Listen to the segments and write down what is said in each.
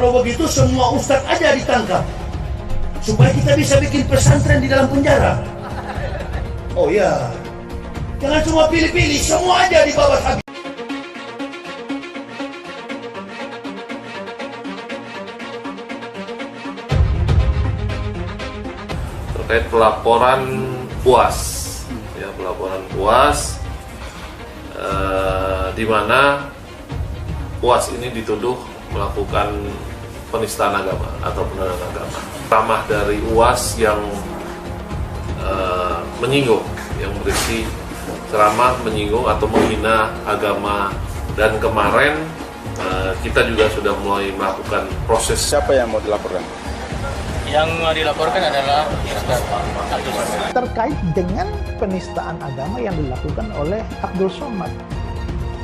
Kalau begitu semua ustadz aja ditangkap, supaya kita bisa bikin pesantren di dalam penjara. Oh ya, jangan cuma pilih-pilih, semua aja di bawah habis. Terkait pelaporan UAS, ya pelaporan UAS, di mana UAS ini dituduh melakukan penistaan agama atau penodaan agama. Ramah dari UAS yang menyinggung, yang berisi ceramah menyinggung atau menghina agama, dan kemarin kita juga sudah mulai melakukan proses. Siapa yang mau dilaporkan? Yang dilaporkan adalah Ustaz Abdul Somad. Terkait dengan penistaan agama yang dilakukan oleh Abdul Somad.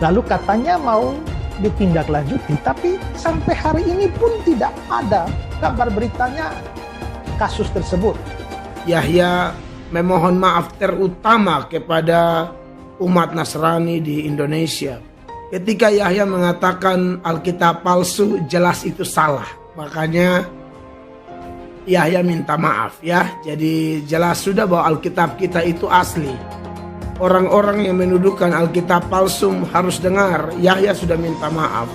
Lalu katanya mau ditindaklanjuti, tapi sampai hari ini pun tidak ada kabar beritanya kasus tersebut. Yahya memohon maaf terutama kepada umat Nasrani di Indonesia. Ketika Yahya mengatakan Alkitab palsu, jelas itu salah. Makanya Yahya minta maaf ya. Jadi jelas sudah bahwa Alkitab kita itu asli. Orang-orang yang menuduhkan Alkitab palsu harus dengar, Yahya sudah minta maaf.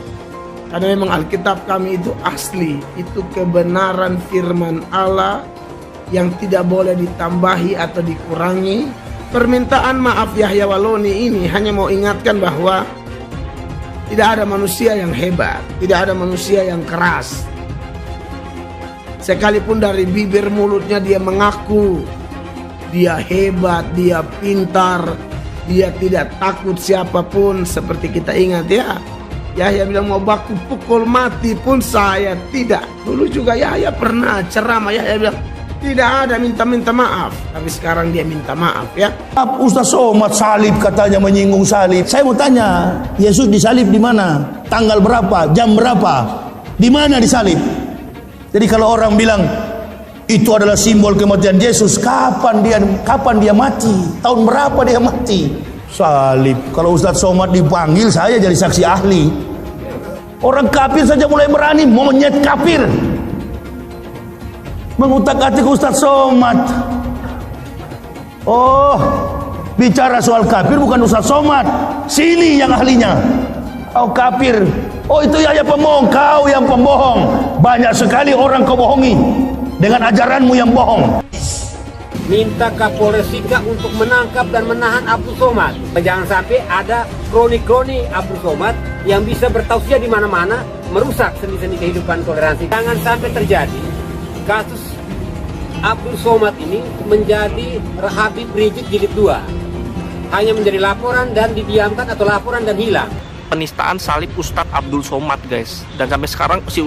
Karena memang Alkitab kami itu asli, itu kebenaran firman Allah yang tidak boleh ditambahi atau dikurangi. Permintaan maaf Yahya Waloni ini hanya mau ingatkan bahwa tidak ada manusia yang hebat, tidak ada manusia yang keras. Sekalipun dari bibir mulutnya dia mengaku dia hebat, dia pintar, dia tidak takut siapapun. Seperti kita ingat ya, Yahya bilang mau baku pukul mati pun saya tidak. Dulu juga Yahya pernah ceramah, Yahya bilang tidak ada minta maaf. Tapi sekarang dia minta maaf ya. Ustaz Somad salib, katanya menyinggung salib. Saya mau tanya, Yesus disalib di mana? Tanggal berapa? Jam berapa? Di mana disalib? Jadi kalau orang bilang itu adalah simbol kematian Yesus, kapan dia mati? Tahun berapa dia mati? Salib. Kalau Ustaz Somad dipanggil, saya jadi saksi ahli. Orang kafir saja mulai berani, monyet kafir mengutak-atik Ustaz Somad. Oh, bicara soal kafir bukan Ustaz Somad, sini yang ahlinya. Oh kafir, oh itu ya pembohong, kau yang pembohong. Banyak sekali orang kau bohongi dengan ajaranmu yang bohong. Minta Kapolres Sika untuk menangkap dan menahan Abdul Somad. Jangan sampai ada kroni-kroni Abdul Somad yang bisa bertausiah di mana-mana, merusak sendi-sendi kehidupan toleransi. Jangan sampai terjadi kasus Abdul Somad ini menjadi Habib Rizik jilid 2. Hanya menjadi laporan dan didiamkan atau laporan dan hilang. Penistaan salib Ustadz Abdul Somad guys, dan sampai sekarang si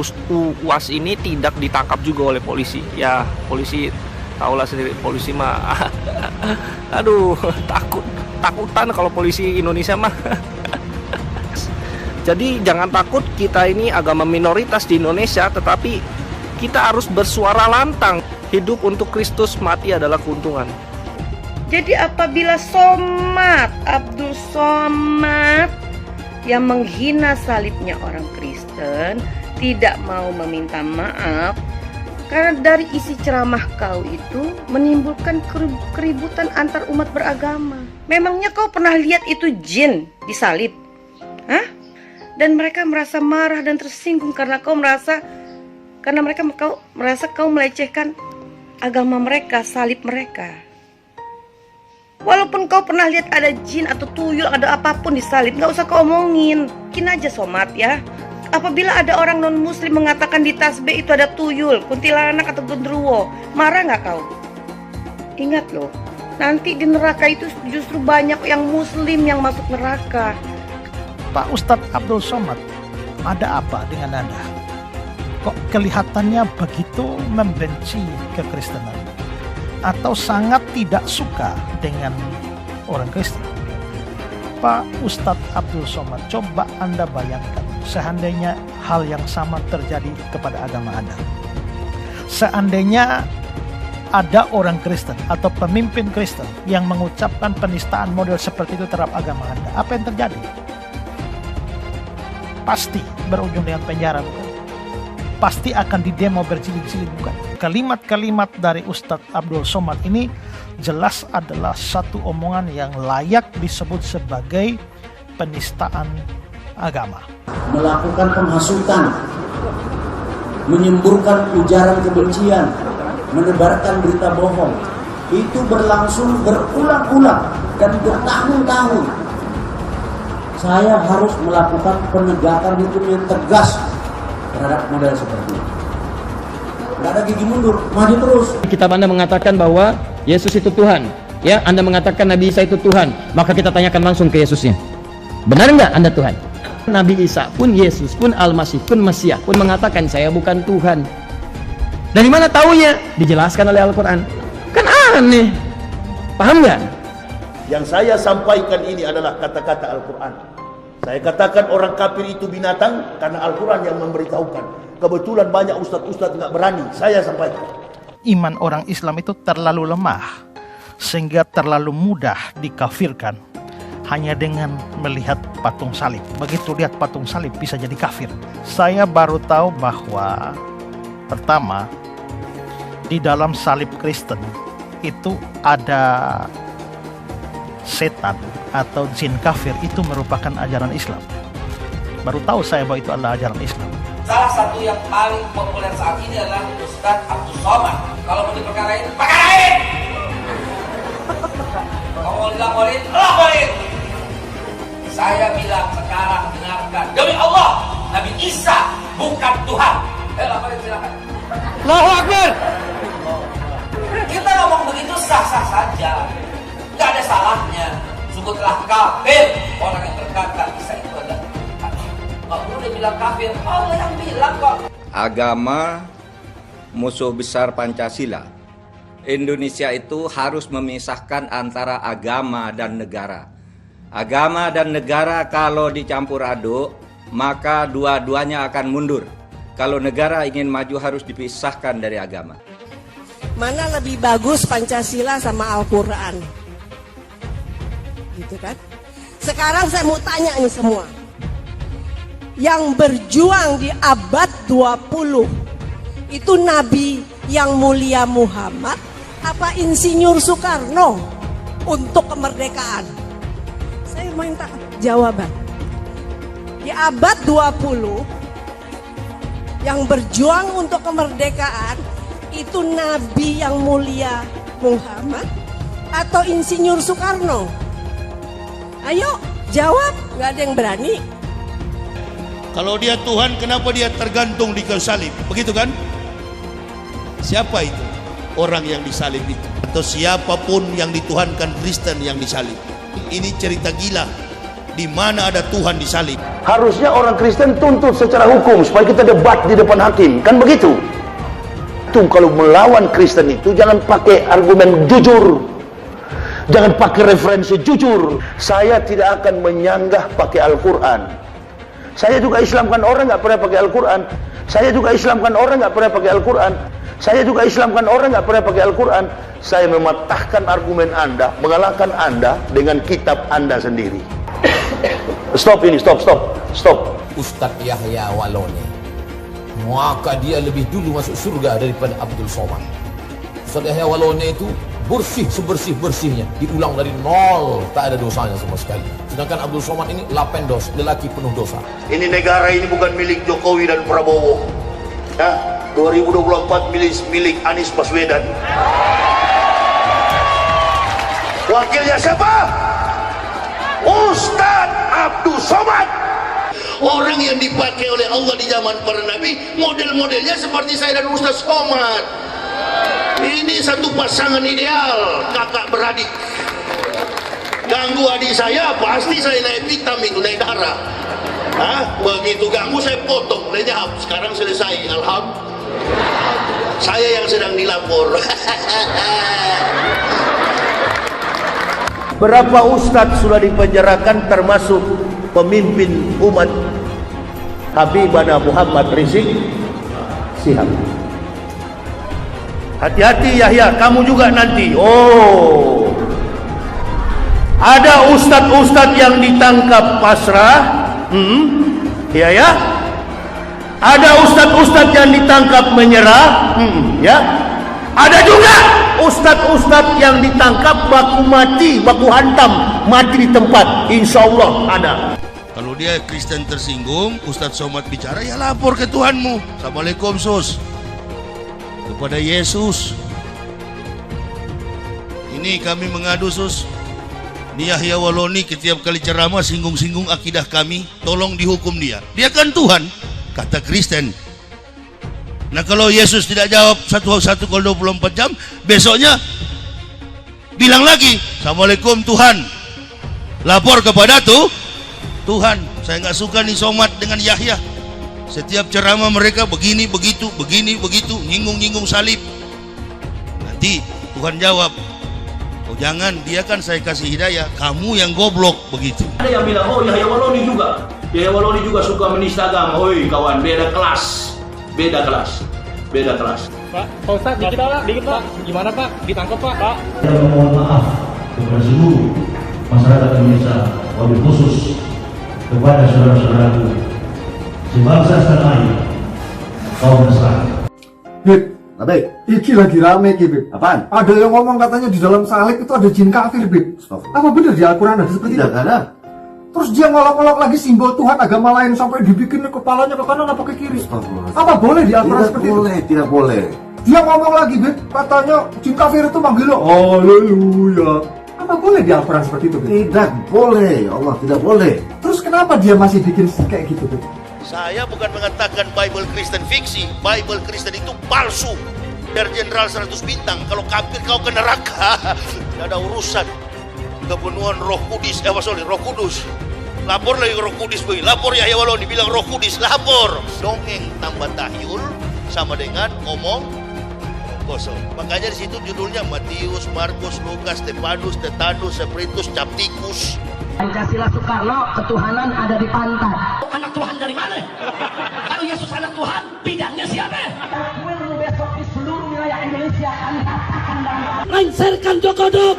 UAS ini tidak ditangkap juga oleh polisi. Ya polisi tahulah sendiri, polisi mah aduh takutan kalau polisi Indonesia mah. Jadi jangan takut, kita ini agama minoritas di Indonesia, tetapi kita harus bersuara lantang. Hidup untuk Kristus, mati adalah keuntungan. Jadi apabila Abdul Somad yang menghina salibnya orang Kristen tidak mau meminta maaf, karena dari isi ceramah kau itu menimbulkan keributan antar umat beragama. Memangnya kau pernah lihat itu jin disalib? Hah? Dan mereka merasa marah dan tersinggung karena mereka merasa kau melecehkan agama mereka, salib mereka. Walaupun kau pernah lihat ada jin atau tuyul, ada apapun di salib, gak usah kau omongin. Mungkin aja Somad ya. Apabila ada orang non muslim mengatakan di tasbih itu ada tuyul, kuntilanak atau genderuwo, marah gak kau? Ingat loh, nanti di neraka itu justru banyak yang muslim yang masuk neraka. Pak Ustadz Abdul Somad, ada apa dengan Anda? Kok kelihatannya begitu membenci kekristenan? Atau sangat tidak suka dengan orang Kristen? Pak Ustadz Abdul Somad, coba Anda bayangkan seandainya hal yang sama terjadi kepada agama Anda. Seandainya ada orang Kristen atau pemimpin Kristen yang mengucapkan penistaan model seperti itu terhadap agama Anda, apa yang terjadi? Pasti berujung dengan penjara, bukan? pasti akan didemo berjilid-jilid, bukan. Kalimat-kalimat dari Ustadz Abdul Somad ini jelas adalah satu omongan yang layak disebut sebagai penistaan agama. Melakukan penghasutan, menyemburkan ujaran kebencian, menebarkan berita bohong, itu berlangsung berulang-ulang dan bertahun-tahun. Saya harus melakukan penegakan hukum yang tegas terhadap model seperti ini. Nggak ada gigi mundur, maju terus. Kitab Anda mengatakan bahwa Yesus itu Tuhan, ya. Anda mengatakan Nabi Isa itu Tuhan, maka kita tanyakan langsung ke Yesusnya, benar nggak Anda Tuhan? Nabi Isa pun, Yesus pun, Al-Masih pun, Mesias pun mengatakan saya bukan Tuhan. Dari mana taunya? Dijelaskan oleh Al-Quran. Kan aneh, paham nggak? Yang saya sampaikan ini adalah kata-kata Al-Quran. Saya katakan orang kafir itu binatang karena Al-Quran yang memberitahukan. Kebetulan banyak ustadz-ustadz nggak berani, saya sampaikan. Iman orang Islam itu terlalu lemah sehingga terlalu mudah dikafirkan hanya dengan melihat patung salib. Begitu lihat patung salib bisa jadi kafir. Saya baru tahu bahwa pertama, di dalam salib Kristen itu ada setan atau jin kafir, itu merupakan ajaran Islam. Baru tahu saya bahwa itu adalah ajaran Islam. Salah satu yang paling populer saat ini adalah Ustadz Abdul Somad. Kalau mau diperkarain, perkarain! Kalau mau dilaporin, laporin! Saya bilang sekarang dengarkan, demi Allah, Nabi Isa bukan Tuhan. Laporin silakan. Allahu Akbar. Kita ngomong begitu sah-sah saja, nggak ada salahnya. Sungguh telah kafir orang yang berkata Isa itu adalah Tuhan. Kalau udah bilang kafir, Allah yang bilang kok. Agama musuh besar Pancasila. Indonesia itu harus memisahkan antara agama dan negara. Agama dan negara kalau dicampur aduk, maka dua-duanya akan mundur. Kalau negara ingin maju harus dipisahkan dari agama. Mana lebih bagus Pancasila sama Al-Quran? Gitu kan? Sekarang saya mau tanya nih semua. Yang berjuang di abad 20 itu Nabi yang mulia Muhammad apa Insinyur Soekarno untuk kemerdekaan? Saya minta jawaban. Di abad 20 yang berjuang untuk kemerdekaan itu Nabi yang mulia Muhammad atau Insinyur Soekarno? Ayo jawab, nggak ada yang berani. Kalau dia Tuhan, kenapa dia tergantung di kayu salib? Begitu kan? Siapa itu? Orang yang disalib itu. Atau siapapun yang dituhankan Kristen yang disalib. Ini cerita gila. Di mana ada Tuhan disalib? Harusnya orang Kristen tuntut secara hukum supaya kita debat di depan hakim. Kan begitu? Tuh, kalau melawan Kristen itu jangan pakai argumen jujur. Jangan pakai referensi jujur. Saya tidak akan menyanggah pakai Al-Quran. Saya juga Islamkan orang nggak pernah pakai Al-Quran. Saya juga Islamkan orang nggak pernah pakai Al-Quran. Saya juga Islamkan orang nggak pernah pakai Al-Quran. Saya mematahkan argumen Anda, mengalahkan Anda dengan kitab Anda sendiri. Stop ini, stop. Ustadz Yahya Walone, maka dia lebih dulu masuk surga daripada Abdul Somad. Ustadz Yahya Walone itu bersih sebersih-bersihnya, diulang dari nol, tak ada dosanya sama sekali. Sedangkan Abdul Somad ini lapendos, lelaki penuh dosa. Ini negara ini bukan milik Jokowi dan Prabowo. Ya, 2024 milik Anies Baswedan. Wakilnya siapa? Ustadz Abdul Somad. Orang yang dipakai oleh Allah di zaman para nabi, model-modelnya seperti saya dan Ustadz Somad. Ini satu pasangan ideal, kakak beradik. Ganggu adik saya, pasti saya naik vitamin, naik darah. Begitu ganggu saya potong, lenyap. Sekarang selesai, alhamdulillah. Saya yang sedang dilapor. Berapa ustadz sudah dipenjarakan termasuk pemimpin umat Habibana Muhammad Rizik Sihab. Hati-hati Yahya, kamu juga nanti. Oh, ada ustadz-ustadz yang ditangkap pasrah. Ya. Ada ustadz-ustadz yang ditangkap menyerah, ya. Ada juga ustadz-ustadz yang ditangkap baku mati, baku hantam, mati di tempat. Insya Allah ada. Kalau dia Kristen tersinggung, Ustadz Somad bicara, ya lapor ke Tuhanmu. Assalamualaikum sus, kepada Yesus. Ini kami mengadu sus. Ini Yahya Waloni setiap kali ceramah singgung-singgung akidah kami, tolong dihukum dia. Dia kan Tuhan, kata Kristen. Nah kalau Yesus tidak jawab satu kali 24 jam, besoknya bilang lagi, Assalamualaikum Tuhan. Lapor kepada Tuhan. Saya nggak suka nih Somad dengan Yahya. Setiap ceramah mereka begini begitu, nyinggung salib. Nanti Tuhan jawab, oh jangan, dia kan saya kasih hidayah, kamu yang goblok, begitu. Ada yang bilang, oh Yahya Waloni juga. Yahya Waloni juga suka menista agama. Oi kawan, beda kelas. Pak Ustadz, dikit Pak. Gimana Pak? Ditangkap Pak? Saya mohon maaf kepada seluruh masyarakat Indonesia, wabil khusus kepada saudara-saudaraku sebangsa setanah air, kaum Nasrani. Bib, iki lagi rame iki Bib. Apaan? Ada yang ngomong katanya di dalam salib itu ada jin kafir Bib. Apa benar di Al-Quran ada seperti itu? Tidak ada. Terus dia ngolok-ngolok lagi simbol Tuhan agama lain sampai dibikin kepalanya ke kanan apa ke kiri. Apa boleh di Al-Quran seperti itu? Tidak boleh. Dia ngomong lagi Bib, katanya jin kafir itu manggil lo haleluya. Apa boleh di Al-Quran seperti itu Bib? Tidak boleh, Allah tidak boleh. Terus kenapa dia masih bikin kayak gitu Bib? Saya bukan mengatakan Bible Kristen fiksi. Bible Kristen itu palsu. Dari Jenderal 100 bintang. Kalau kafir kau ke neraka. Tidak ada urusan. Kepenuhan Roh Kudus, Roh Kudus. Lapor lagi Roh Kudus, lapor Yahya Waloni bilang Roh Kudus, lapor. Dongeng tambah tahyul sama dengan ngomong kosong. Makanya di situ judulnya Matius, Markus, Lukas, Stefanus, Tetanus, Spiritus, Captikus. Pancasila Soekarno, ketuhanan ada di pantat. Anak Tuhan dari mana? Kalau Yesus anak Tuhan, bidangnya siapa? Besok di seluruh wilayah Indonesia akan katakan dan lengserkan Joko Duk.